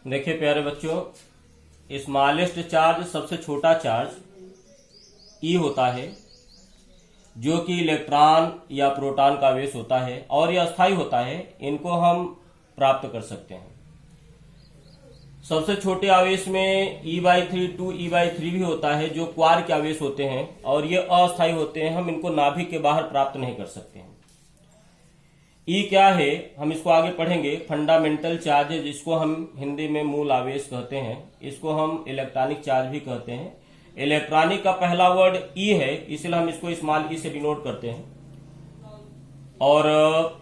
देखिए प्यारे बच्चों, स्मॉलेस्ट चार्ज सबसे छोटा चार्ज ई होता है जो कि इलेक्ट्रॉन या प्रोटॉन का आवेश होता है और यह अस्थायी होता है। इनको हम प्राप्त कर सकते हैं। सबसे छोटे आवेश में E/3 टू E/3 भी होता है जो क्वार्क के आवेश होते हैं और ये अस्थायी होते हैं। हम इनको नाभिक के बाहर प्राप्त नहीं कर सकते हैं। ई क्या है हम इसको आगे पढ़ेंगे। फंडामेंटल चार्ज है जिसको हम हिंदी में मूल आवेश कहते हैं। इसको हम इलेक्ट्रॉनिक चार्ज भी कहते हैं। इलेक्ट्रॉनिक का पहला वर्ड ई है, इसलिए हम इसको स्मॉल ई से डिनोट करते हैं। और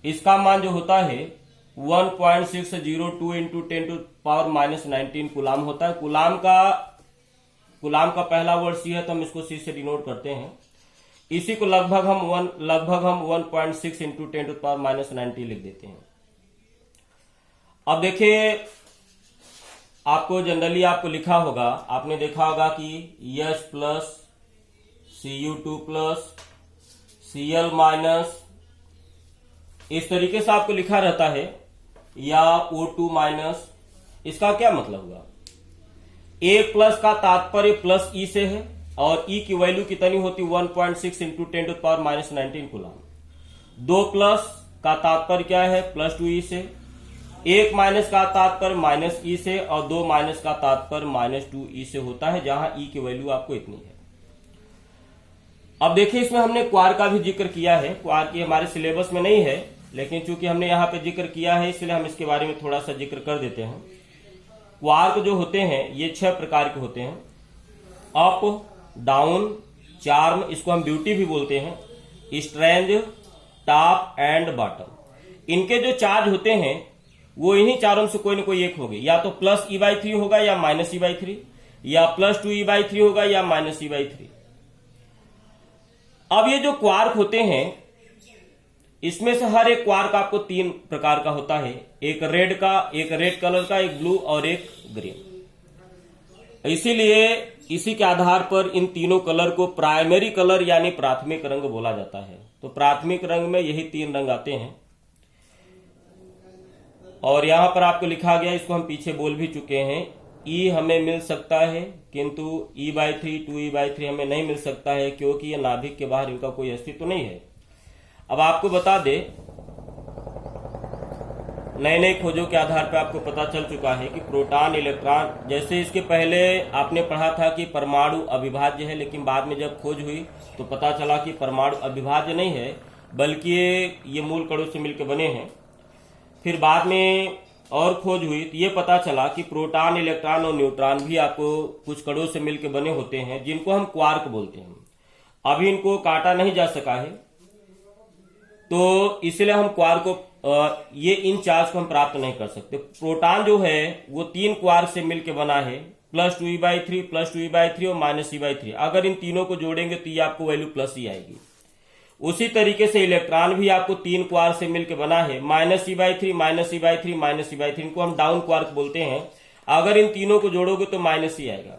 इसका मान जो होता है 1.602 इंटू 10⁻⁻19 कूलाम होता है। कूलाम का पहला वर्ड सी है तो हम इसको सी से डिनोट करते हैं। इसी को लगभग हम 1.6 इंटू 10⁻⁻19 लिख देते हैं। अब देखिए, आपको जनरली लिखा होगा, आपने देखा होगा कि H plus Cu2 plus Cl minus इस तरीके से आपको लिखा रहता है, या O2 माइनस। इसका क्या मतलब हुआ? एक प्लस का तात्पर्य प्लस ई से है और ई की वैल्यू कितनी होती 1.6 इंटू 10⁻⁻19 कूलाम। दो प्लस का तात्पर्य क्या है प्लस 2 ई से, एक माइनस का तात्पर्य माइनस ई से और दो माइनस का तात्पर्य -2 ई से होता है, जहां ई की वैल्यू आपको इतनी है। अब देखिए, इसमें हमने क्वार्क का भी जिक्र किया है। क्वार्क ये हमारे सिलेबस में नहीं है, लेकिन चूंकि हमने यहाँ पे जिक्र किया है इसलिए हम इसके बारे में थोड़ा सा जिक्र कर देते हैं। क्वार्क जो होते हैं ये 6 प्रकार के होते हैं। अप, डाउन, चार्म, इसको हम ब्यूटी भी बोलते हैं, स्ट्रेंज, टॉप एंड बॉटम। इनके जो चार्ज होते हैं वो इन्हीं चारों से कोई ना कोई एक होगी, या तो प्लस E/3 होगा या माइनस E/3, या प्लस 2 E/3 होगा या माइनस E/3। अब ये जो क्वार्क होते हैं इसमें से हर एक क्वार्क आपको 3 प्रकार का होता है। एक रेड कलर का, एक ब्लू और एक ग्रीन। इसीलिए इसी के आधार पर इन तीनों कलर को प्राइमरी कलर यानी प्राथमिक रंग बोला जाता है। तो प्राथमिक रंग में यही 3 रंग आते हैं और यहां पर आपको लिखा गया, इसको हम पीछे बोल भी चुके हैं। ई हमें मिल सकता है किंतु E/3 टू E/3 हमें नहीं मिल सकता है, क्योंकि ये नाभिक के बाहर इनका कोई अस्तित्व नहीं है। अब आपको बता दे, नए खोजों के आधार पर आपको पता चल चुका है कि प्रोटॉन, इलेक्ट्रॉन, जैसे इसके पहले आपने पढ़ा था कि परमाणु अविभाज्य है, लेकिन बाद में जब खोज हुई तो पता चला कि परमाणु अविभाज्य नहीं है, बल्कि ये मूल कणों से मिलकर बने हैं। फिर बाद में और खोज हुई तो ये पता चला कि प्रोटॉन, इलेक्ट्रॉन और न्यूट्रॉन भी आपको कुछ कणों से मिलकर बने होते हैं, जिनको हम क्वार्क बोलते हैं। अभी इनको काटा नहीं जा सका है, तो इसलिए हम क्वार्क को ये इन चार्ज को हम प्राप्त नहीं कर सकते। प्रोटॉन जो है वो 3 क्वार्क से मिलकर बना है, प्लस 2 E/3, प्लस 2 E/3 और माइनस E/3। अगर इन तीनों को जोड़ेंगे तो ये आपको वैल्यू प्लस ही आएगी। उसी तरीके से इलेक्ट्रॉन भी आपको 3 क्वार्क से मिलकर बना है, minus E/3, minus E/3, minus E/3। इनको हम डाउन क्वार्क बोलते हैं। अगर इन तीनों को जोड़ोगे तो माइनस ही आएगा।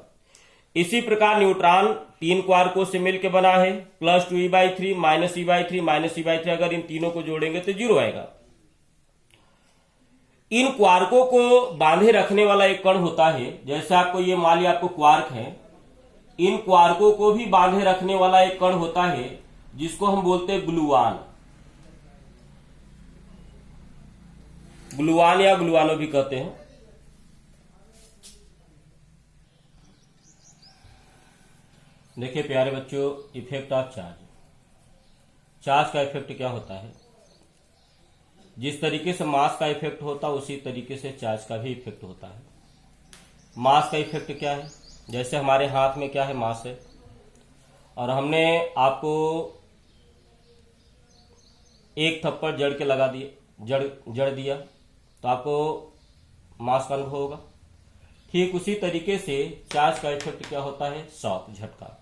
इसी प्रकार न्यूट्रॉन 3 क्वार्कों से मिलकर बना है, plus 2 E/3, minus E/3, minus E/3। अगर इन तीनों को जोड़ेंगे तो 0 आएगा। इन क्वार्कों को बांधे रखने वाला एक कण होता है। जैसे आपको ये मान लिया आपको क्वार्क है, इन क्वार्कों को भी बांधे रखने वाला एक कण होता है जिसको हम बोलते हैं ग्लूऑन। ग्लूऑन या ग्लूऑनो भी कहते हैं। देखिए प्यारे बच्चों, इफेक्ट ऑफ चार्ज का इफेक्ट क्या होता है? जिस तरीके से मास का इफेक्ट होता है उसी तरीके से चार्ज का भी इफेक्ट होता है। मास का इफेक्ट क्या है? जैसे हमारे हाथ में क्या है, मास है, और हमने आपको एक थप्पड़ जड़ के लगा दिए, जड़ दिया, तो आपको मास का अनुभव होगा। ठीक उसी तरीके से चार्ज का इफेक्ट क्या होता है? शॉक, झटका।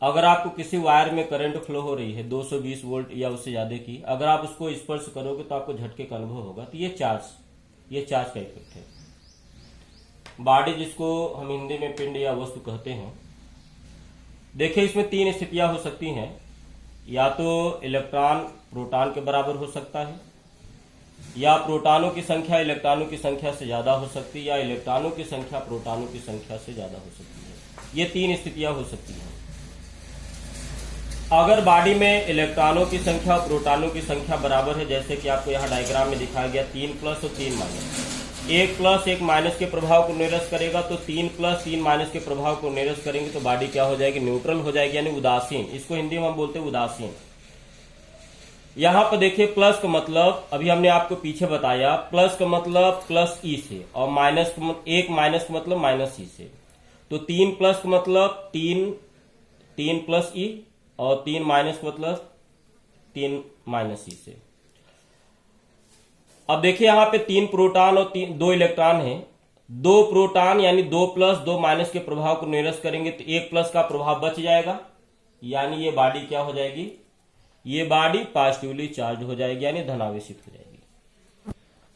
अगर आपको किसी वायर में करंट फ्लो हो रही है 220 वोल्ट या उससे ज्यादा की, अगर आप उसको स्पर्श करोगे तो आपको झटके का अनुभव होगा। तो ये चार्ज का इफेक्ट है। बॉडी, जिसको हम हिंदी में पिंड या वस्तु कहते हैं। देखिए, इसमें 3 स्थितियां हो सकती हैं। या तो इलेक्ट्रॉन प्रोटॉन के बराबर हो सकता है, या प्रोटॉनों की संख्या इलेक्ट्रॉनों की संख्या से ज्यादा हो सकती है, या इलेक्ट्रॉनों की संख्या प्रोटॉनों की संख्या से ज्यादा हो सकती है। ये 3 स्थितियां हो सकती हैं। अगर बॉडी में इलेक्ट्रॉनों की संख्या और प्रोटॉनों की संख्या बराबर है, जैसे कि आपको यहाँ डायग्राम में दिखाया गया 3 प्लस और 3 माइनस, 1 प्लस 1 माइनस के प्रभाव को निरस्त करेगा, तो 3 प्लस 3 माइनस के प्रभाव को निरस्त करेंगे तो बॉडी क्या हो जाएगी, न्यूट्रल हो जाएगी, यानी उदासीन। इसको हिंदी में हम बोलते हैं उदासीन। यहां पर देखिए प्लस का मतलब अभी हमने आपको पीछे बताया, प्लस का मतलब प्लस ई से, और माइनस एक माइनस का मतलब माइनस ई से। तो 3 प्लस का मतलब 3 प्लस ई, और 3 माइनस का मतलब 3 माइनस ई से। अब देखिए यहां पे 3 प्रोटॉन और 2 इलेक्ट्रॉन है। 2 प्रोटॉन यानी 2 प्लस 2 माइनस के प्रभाव को निरस्त करेंगे तो 1 प्लस का प्रभाव बच जाएगा, यानी ये बॉडी क्या हो जाएगी, ये बॉडी पॉजिटिवली चार्ज हो जाएगी, यानी धनावेशित हो जाएगी।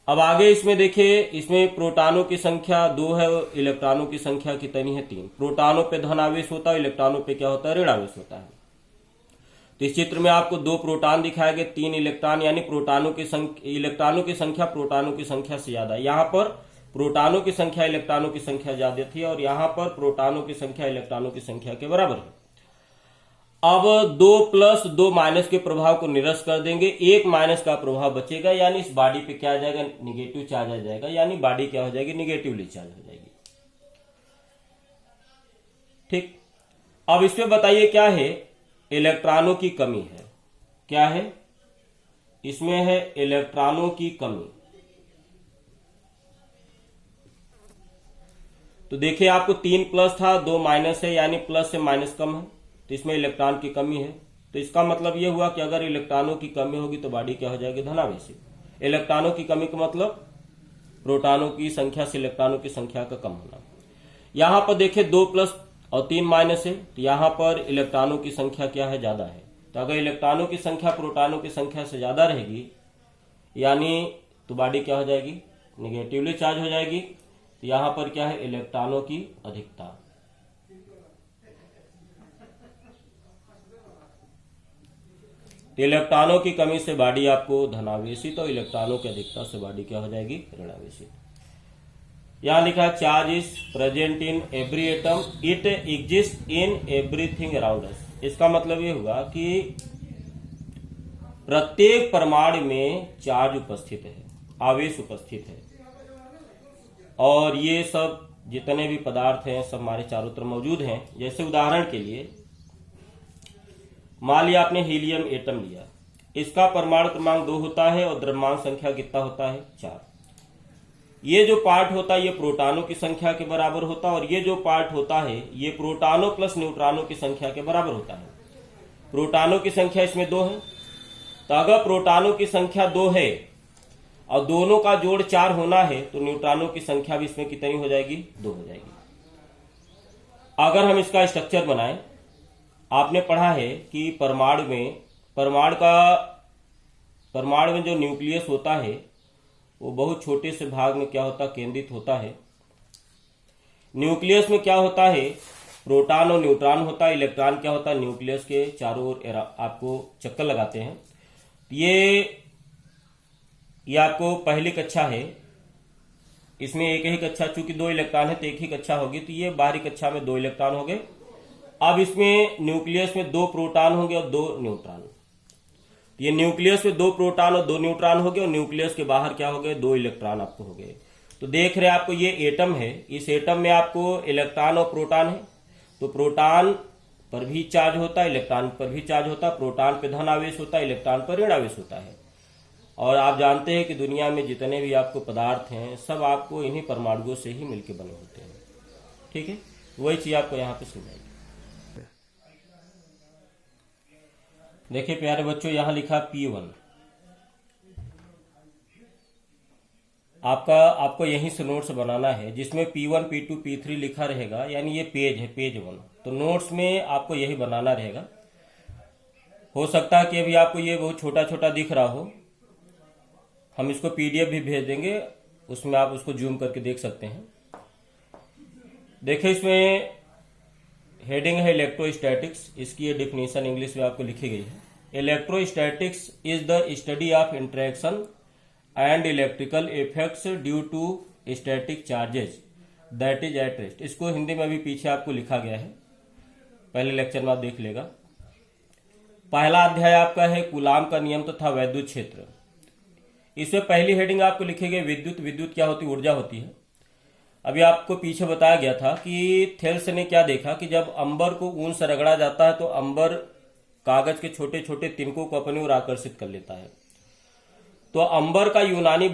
अब आगे इसमें देखिए, इसमें प्रोटॉनों की संख्या 2 है और इलेक्ट्रॉनों की संख्या कितनी है, 3। प्रोटॉनों पे धनावेश होता है, इलेक्ट्रॉनों पे क्या होता है, ऋणावेश होता है। तो इस चित्र में आपको 2 प्रोटॉन दिखाए गए, 3 इलेक्ट्रॉन, यानी प्रोटॉनों की संख्या इलेक्ट्रॉनों की संख्या प्रोटॉनों की संख्या से ज्यादा है। यहाँ पर प्रोटॉनों की संख्या इलेक्ट्रॉनों की संख्या ज्यादा थी, और यहाँ पर प्रोटॉनों की संख्या इलेक्ट्रॉनों की संख्या के बराबर है। अब 2 प्लस 2 माइनस के प्रभाव को निरस्त कर देंगे, 1 माइनस का प्रभाव बचेगा, यानी इस बॉडी पे क्या आ जाएगा, निगेटिव चार्ज आ जाएगा, यानी बॉडी क्या हो जाएगी, निगेटिवली चार्ज हो जाएगी। ठीक। अब इसमें बताइए क्या है, इलेक्ट्रॉनों की कमी है। क्या है इसमें, है इलेक्ट्रॉनों की कमी। तो देखिए आपको 3 प्लस था, 2 माइनस है, यानी प्लस से माइनस कम है, तो इसमें इलेक्ट्रॉन की कमी है। तो इसका मतलब यह हुआ कि अगर इलेक्ट्रॉनों की कमी होगी तो बॉडी क्या हो जाएगी, धनावेशित। इलेक्ट्रॉनों की कमी का मतलब प्रोटॉनों की संख्या से इलेक्ट्रॉनों की संख्या का कम होना। यहां पर देखिए 2 प्लस और 3 माइनस है, तो यहां पर इलेक्ट्रॉनों की संख्या क्या है, ज्यादा है। तो अगर इलेक्ट्रॉनों की संख्या प्रोटॉनों की संख्या से ज्यादा रहेगी, यानी तो बॉडी क्या हो जाएगी, निगेटिवली चार्ज हो जाएगी। तो यहां पर क्या है, इलेक्ट्रॉनों की अधिकता। तो इलेक्ट्रॉनों की कमी से बॉडी आपको धनावेशित, और इलेक्ट्रॉनों की अधिकता से बॉडी क्या हो जाएगी, ऋणावेशित। यहां लिखा है charge is present in every atom, it exist in everything around us. इसका मतलब ये हुआ कि प्रत्येक परमाणु में चार्ज उपस्थित है, आवेश उपस्थित है, और ये सब जितने भी पदार्थ हैं सब हमारे चारों तरफ मौजूद हैं। जैसे उदाहरण के लिए मान लिया आपने हीलियम एटम लिया, इसका परमाणु क्रमांक 2 होता है और द्रव्यमान संख्या कितना होता है, 4। ये जो पार्ट होता है ये प्रोटॉनों की संख्या के बराबर होता है, और ये जो पार्ट होता है ये प्रोटॉनों प्लस न्यूट्रॉनों की संख्या के बराबर होता है। प्रोटॉनों की संख्या इसमें 2 है, तो अगर प्रोटॉनों की संख्या 2 है और दोनों का जोड़ 4 होना है, तो न्यूट्रॉनों की संख्या भी इसमें कितनी हो जाएगी, 2 हो जाएगी। अगर हम इसका स्ट्रक्चर बनाएं, आपने पढ़ा है कि परमाणु में जो न्यूक्लियस होता है वो बहुत छोटे से भाग में क्या होता है, केंद्रित होता है। न्यूक्लियस में क्या होता है, प्रोटॉन और न्यूट्रॉन होता है। इलेक्ट्रॉन क्या होता है, न्यूक्लियस के चारों ओर आपको चक्कर लगाते हैं। ये आपको पहली कक्षा है, इसमें एक ही कक्षा, चूंकि 2 इलेक्ट्रॉन है तो एक ही कक्षा होगी, तो ये बाहरी कक्षा में 2 इलेक्ट्रॉन हो गए। अब इसमें न्यूक्लियस में 2 प्रोटॉन होंगे और 2 न्यूट्रॉन। ये न्यूक्लियस में 2 प्रोटॉन और 2 न्यूट्रॉन हो गए, और न्यूक्लियस के बाहर क्या हो गए, 2 इलेक्ट्रॉन आपको हो गए। तो देख रहे हैं आपको ये एटम है, इस एटम में आपको इलेक्ट्रॉन और प्रोटॉन है, तो प्रोटॉन पर भी चार्ज होता है, इलेक्ट्रॉन पर भी चार्ज होता है। प्रोटॉन पे धन आवेश होता है, इलेक्ट्रॉन पर ऋण आवेश होता है। और आप जानते हैं कि दुनिया में जितने भी आपको पदार्थ हैं सब आपको इन्हीं परमाणुओं से ही मिलकर बने होते हैं। ठीक है, वही चीज आपको यहाँ पे समझाएगी। देखिए प्यारे बच्चों, यहां लिखा P1। आपको यहीं से नोट्स बनाना है, जिसमें P1 P2 P3 लिखा रहेगा, यानी ये पेज है, पेज 1। तो नोट्स में आपको यही बनाना रहेगा। हो सकता है कि अभी आपको ये बहुत छोटा छोटा दिख रहा हो, हम इसको PDF भी भेज देंगे, उसमें आप उसको जूम करके देख सकते हैं। देखिए इसमें हेडिंग है इलेक्ट्रोस्टैटिक्स, इसकी ये डिफिनीशन इंग्लिश में आपको लिखी गई है। Electrostatics is the study of interaction and electrical effects due to static charges that is at rest. इसको हिंदी में भी पीछे आपको लिखा गया है, पहले लेक्चर में आप देख लेगा। पहला अध्याय आपका है कूलाम का नियम तथा वैद्युत क्षेत्र। इसमें पहली हेडिंग आपको लिखेगी विद्युत। विद्युत क्या होती है? ऊर्जा होती है। अभी आपको पीछे बताया गया था कि थेल्स ने क्या देखा कि जब अंबर को ऊन से रगड़ा जाता है तो अंबर कागज के छोटे छोटे तिनकों को अपनी ओर आकर्षित कर लेता है। तो अंबर को यूनानी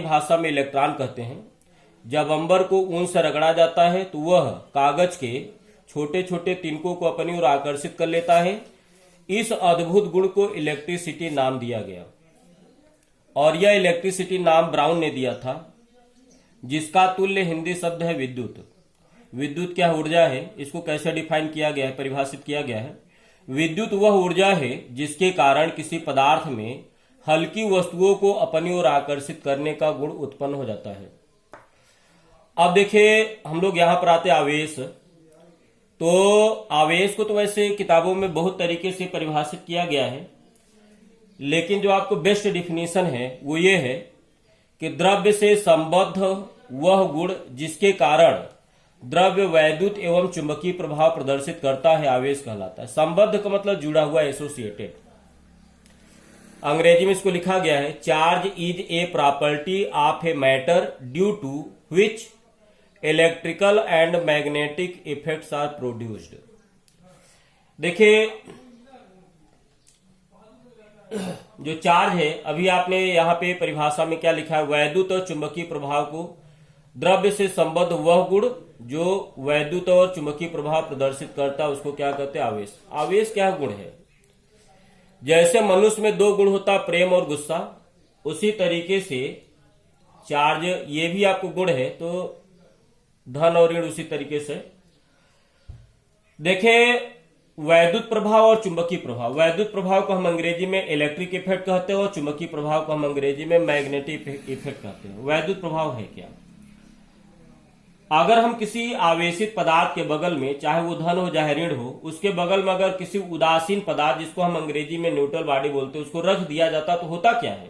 भाषा में इलेक्ट्रॉन कहते हैं। जब अंबर को ऊन से रगड़ा जाता है तो वह कागज के छोटे छोटे तिनकों को अपनी ओर आकर्षित कर लेता है। इस अद्भुत गुण को इलेक्ट्रिसिटी नाम दिया गया और यह इलेक्ट्रिसिटी नाम ब्राउन ने दिया था, जिसका तुल्य हिंदी शब्द है विद्युत। विद्युत क्या ऊर्जा है? इसको कैसे डिफाइन किया गया है, परिभाषित किया गया है? विद्युत वह ऊर्जा है जिसके कारण किसी पदार्थ में हल्की वस्तुओं को अपनी ओर आकर्षित करने का गुण उत्पन्न हो जाता है। अब देखिए हम लोग यहां पर आते आवेश। तो आवेश को तो वैसे किताबों में बहुत तरीके से परिभाषित किया गया है, लेकिन जो आपको बेस्ट डिफिनीशन है वो ये है कि द्रव्य से संबद्ध वह गुण जिसके कारण द्रव्य वैद्युत एवं चुंबकीय प्रभाव प्रदर्शित करता है आवेश कहलाता है। संबद्ध का मतलब जुड़ा हुआ, एसोसिएटेड। अंग्रेजी में इसको लिखा गया है charge is a property of a matter due to which electrical and magnetic effects are produced. देखिए जो चार्ज है, अभी आपने यहां पे परिभाषा में क्या लिखा है? वैद्युत और चुंबकीय प्रभाव को द्रव्य से संबद्ध वह गुण जो वैद्युत और चुंबकीय प्रभाव प्रदर्शित करता है उसको क्या कहते हैं? आवेश। आवेश क्या गुण है? जैसे मनुष्य में दो गुण होता है, प्रेम और गुस्सा, उसी तरीके से चार्ज ये भी आपको गुण है, तो धन और ऋण उसी तरीके से। देखिए वैद्युत प्रभाव और चुंबकीय प्रभाव। वैद्युत प्रभाव को हम अंग्रेजी में इलेक्ट्रिक इफेक्ट कहते हैं और चुंबकीय प्रभाव को हम अंग्रेजी में मैग्नेटिक इफेक्ट कहते हैं। वैद्युत प्रभाव है क्या? अगर हम किसी आवेशित पदार्थ के बगल में, चाहे वो धन हो चाहे ऋण हो, उसके बगल में अगर किसी उदासीन पदार्थ जिसको हम अंग्रेजी में न्यूट्रल बॉडी बोलते हैं उसको रख दिया जाता तो होता क्या है?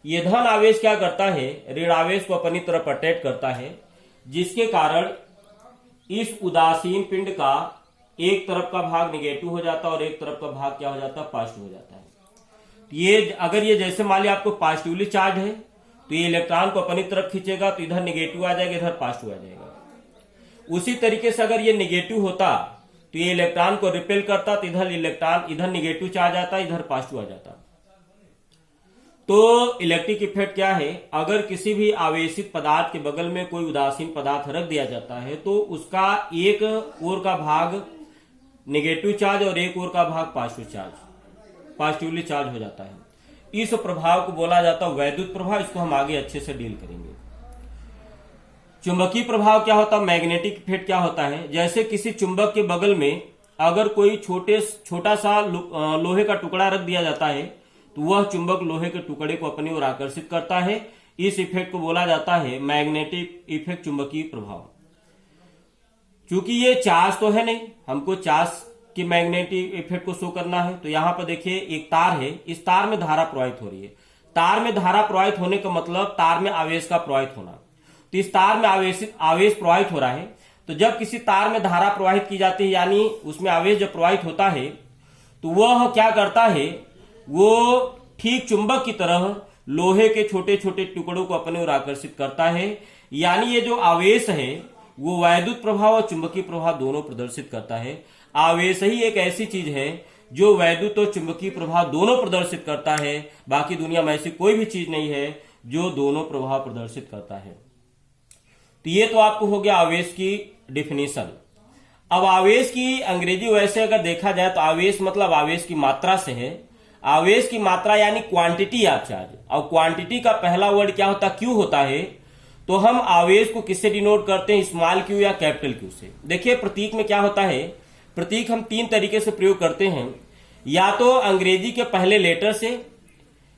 ये धन आवेश क्या करता है? ऋण आवेश को अपनी तरफ अट्रैक्ट करता है, जिसके कारण इस उदासीन पिंड का एक तरफ का भाग निगेटिव हो जाता है और एक तरफ का भाग क्या हो जाता है? पॉजिटिव हो जाता है। ये अगर ये जैसे मान लिया आपको पॉजिटिवली चार्ज है तो ये इलेक्ट्रॉन को अपनी तरफ खींचेगा तो इधर निगेटिव आ जाएगा, इधर पॉजिटिव आ जाएगा। उसी तरीके से अगर ये निगेटिव होता तो ये इलेक्ट्रॉन को रिपेल करता तो इधर इलेक्ट्रॉन इधर निगेटिव चार्ज आता, इधर पॉजिटिव आ जाता। तो इलेक्ट्रिक इफेक्ट क्या है? अगर किसी भी आवेशित पदार्थ के बगल में कोई उदासीन पदार्थ रख दिया जाता है तो उसका एक ओर का भाग नेगेटिव चार्ज और एक ओर का भाग पॉजिटिवली चार्ज हो जाता है। इस प्रभाव को बोला जाता है वैद्युत प्रभाव। इसको हम आगे अच्छे से डील करेंगे। चुंबकीय प्रभाव क्या होता है? मैग्नेटिक इफेक्ट क्या होता है? जैसे किसी चुंबक के बगल में अगर कोई छोटा सा लोहे का टुकड़ा रख दिया जाता है तो वह चुंबक लोहे के टुकड़े को अपनी ओर आकर्षित करता है। इस इफेक्ट को बोला जाता है मैग्नेटिक इफेक्ट, चुंबकीय प्रभाव। क्योंकि ये चार्ज तो है नहीं, हमको चार्ज की मैग्नेटिक इफेक्ट को शो करना है। तो यहां पर देखिए एक तार है, इस तार में धारा प्रवाहित हो रही है। तार में धारा प्रवाहित होने का मतलब तार में आवेश का प्रवाहित होना। तो इस तार में आवेश प्रवाहित हो रहा है। तो जब किसी तार में धारा प्रवाहित की जाती है, यानी उसमें आवेश जब प्रवाहित होता है तो वह क्या करता है? वो ठीक चुंबक की तरह लोहे के छोटे छोटे टुकड़ों को अपने ओर आकर्षित करता है। यानी ये जो आवेश है वो वैद्युत प्रभाव और चुंबकीय प्रभाव दोनों प्रदर्शित करता है। आवेश ही एक ऐसी चीज है जो वैद्युत और चुंबकीय प्रभाव दोनों प्रदर्शित करता है। बाकी दुनिया में ऐसी कोई भी चीज नहीं है जो दोनों प्रभाव प्रदर्शित करता है। तो ये तो आपको हो गया आवेश की डिफिनीशन। अब आवेश की अंग्रेजी वैसे अगर देखा जाए तो आवेश मतलब आवेश की मात्रा से है। आवेश की मात्रा यानी क्वांटिटी ऑफ चार्ज। और क्वांटिटी का पहला वर्ड क्या होता है? क्यू होता है। तो हम आवेश को किससे डिनोट करते हैं? स्मॉल क्यू या कैपिटल क्यू से। देखिए प्रतीक में क्या होता है? प्रतीक हम तीन तरीके से प्रयोग करते हैं, या तो अंग्रेजी के पहले लेटर से,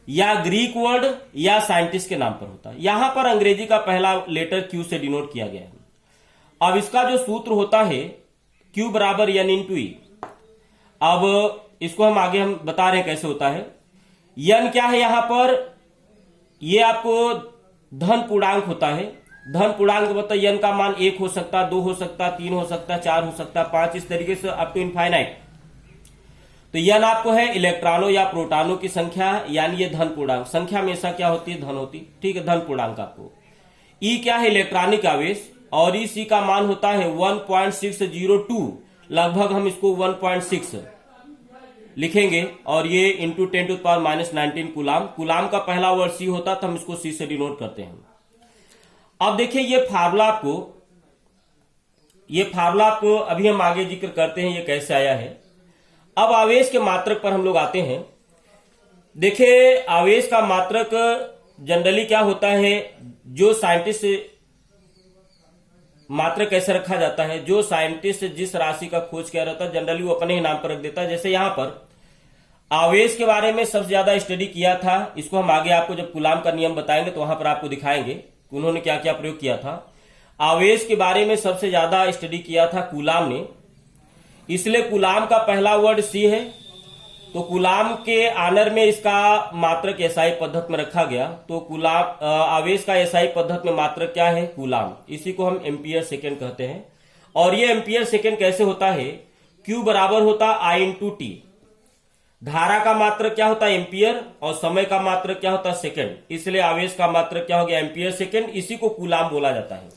या ग्रीक वर्ड, या साइंटिस्ट के नाम पर होता है। यहां पर अंग्रेजी का पहला लेटर क्यू से डिनोट किया गया है। अब इसका जो सूत्र होता है Q बराबर N इंटू ई। अब इसको हम आगे बता रहे हैं कैसे होता है। यन क्या है यहां पर, ये आपको धन पूर्णांक होता है। धन पूर्णांक मतलब यन का मान 1 हो सकता, 2 हो सकता, 3 हो सकता, 4 हो सकता, 5, इस तरीके से अप टू इनफाइनाइट। तो यन आपको है इलेक्ट्रॉनों या प्रोटॉनों की संख्या, यानी ये धन पूर्णांक। संख्या हमेशा क्या होती है, धन होती, ठीक है, धन पूर्णांक आपको। ई क्या है, इलेक्ट्रॉनिक आवेश, और इसी का मान होता है 1.602, लगभग हम इसको 1.6 लिखेंगे, और ये इंटू 10⁻⁻19 कूलाम। कूलाम का पहला वर्ड सी होता, तो हम इसको सी से डिनोट करते हैं। अब देखिए ये फार्मूला आपको अभी हम आगे जिक्र करते हैं ये कैसे आया है। अब आवेश के मात्रक पर हम लोग आते हैं। देखिए आवेश का मात्रक जनरली क्या होता है, जो साइंटिस्ट मात्रक कैसे रखा जाता है, जो साइंटिस्ट जिस राशि का खोज किया रहता है जनरली वो अपने ही नाम पर रख देता है। जैसे यहां पर आवेश के बारे में सबसे ज्यादा स्टडी किया था, इसको हम आगे आपको जब कूलाम का नियम बताएंगे तो वहां पर आपको दिखाएंगे उन्होंने क्या क्या प्रयोग किया था। आवेश के बारे में सबसे ज्यादा स्टडी किया था कूलाम ने, इसलिए कूलाम का पहला वर्ड सी है, तो कूलाम के आनर में इसका मात्रक एसआई पद्धति में रखा गया। तो कूलाम आवेश का एसआई पद्धति में मात्रक क्या है, कूलाम, इसी को हम एम्पियर सेकेंड कहते हैं। और ये एम्पियर सेकेंड कैसे होता है, Q बराबर होता I इंटू टी। धारा का मात्रक क्या होता है, एम्पियर, और समय का मात्रक क्या होता है, सेकेंड, इसलिए आवेश का मात्रक क्या हो गया, एम्पियर सेकेंड, इसी को कूलाम बोला जाता है।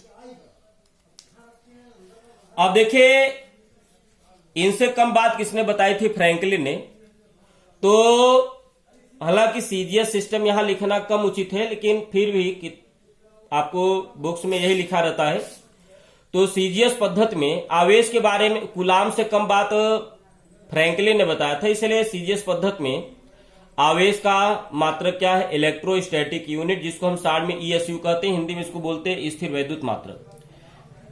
अब देखिए इनसे कम बात किसने बताई थी, फ्रैंकलिन ने। तो हालांकि सीजीएस सिस्टम यहां लिखना कम उचित है, लेकिन फिर भी आपको बुक्स में यही लिखा रहता है। तो सीजीएस पद्धति में आवेश के बारे में कूलाम से कम बात फ्रैंकलिन ने बताया था, इसलिए सीजीएस पद्धति में आवेश का मात्रक क्या है, इलेक्ट्रोस्टैटिक यूनिट, जिसको हम शॉर्ट में ईएसयू कहते हैं, हिंदी में इसको बोलते हैं स्थिर वैद्युत मात्रक,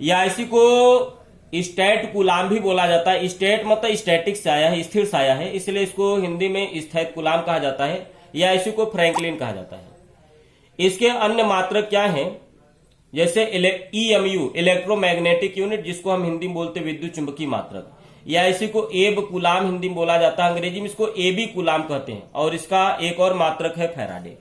या इसी को स्टैट कूलाम भी बोला जाता है। स्टैट मतलब स्टैटिक से आया है, स्थिर से आया है, इसलिए इसको हिंदी में स्थैतिक कूलाम कहा जाता है, या इसी को फ्रैंकलिन कहा जाता है। इसके अन्य मात्रक क्या हैं, जैसे ईएमयू इलेक्ट्रोमैग्नेटिक यूनिट, जिसको हम हिंदी में बोलते हैं विद्युत चुंबकीय मात्रक, या इसी को एब कूलाम हिंदी में बोला जाता है, अंग्रेजी में इसको एबी कूलाम कहते हैं। और इसका एक और मात्रक है फैराडे।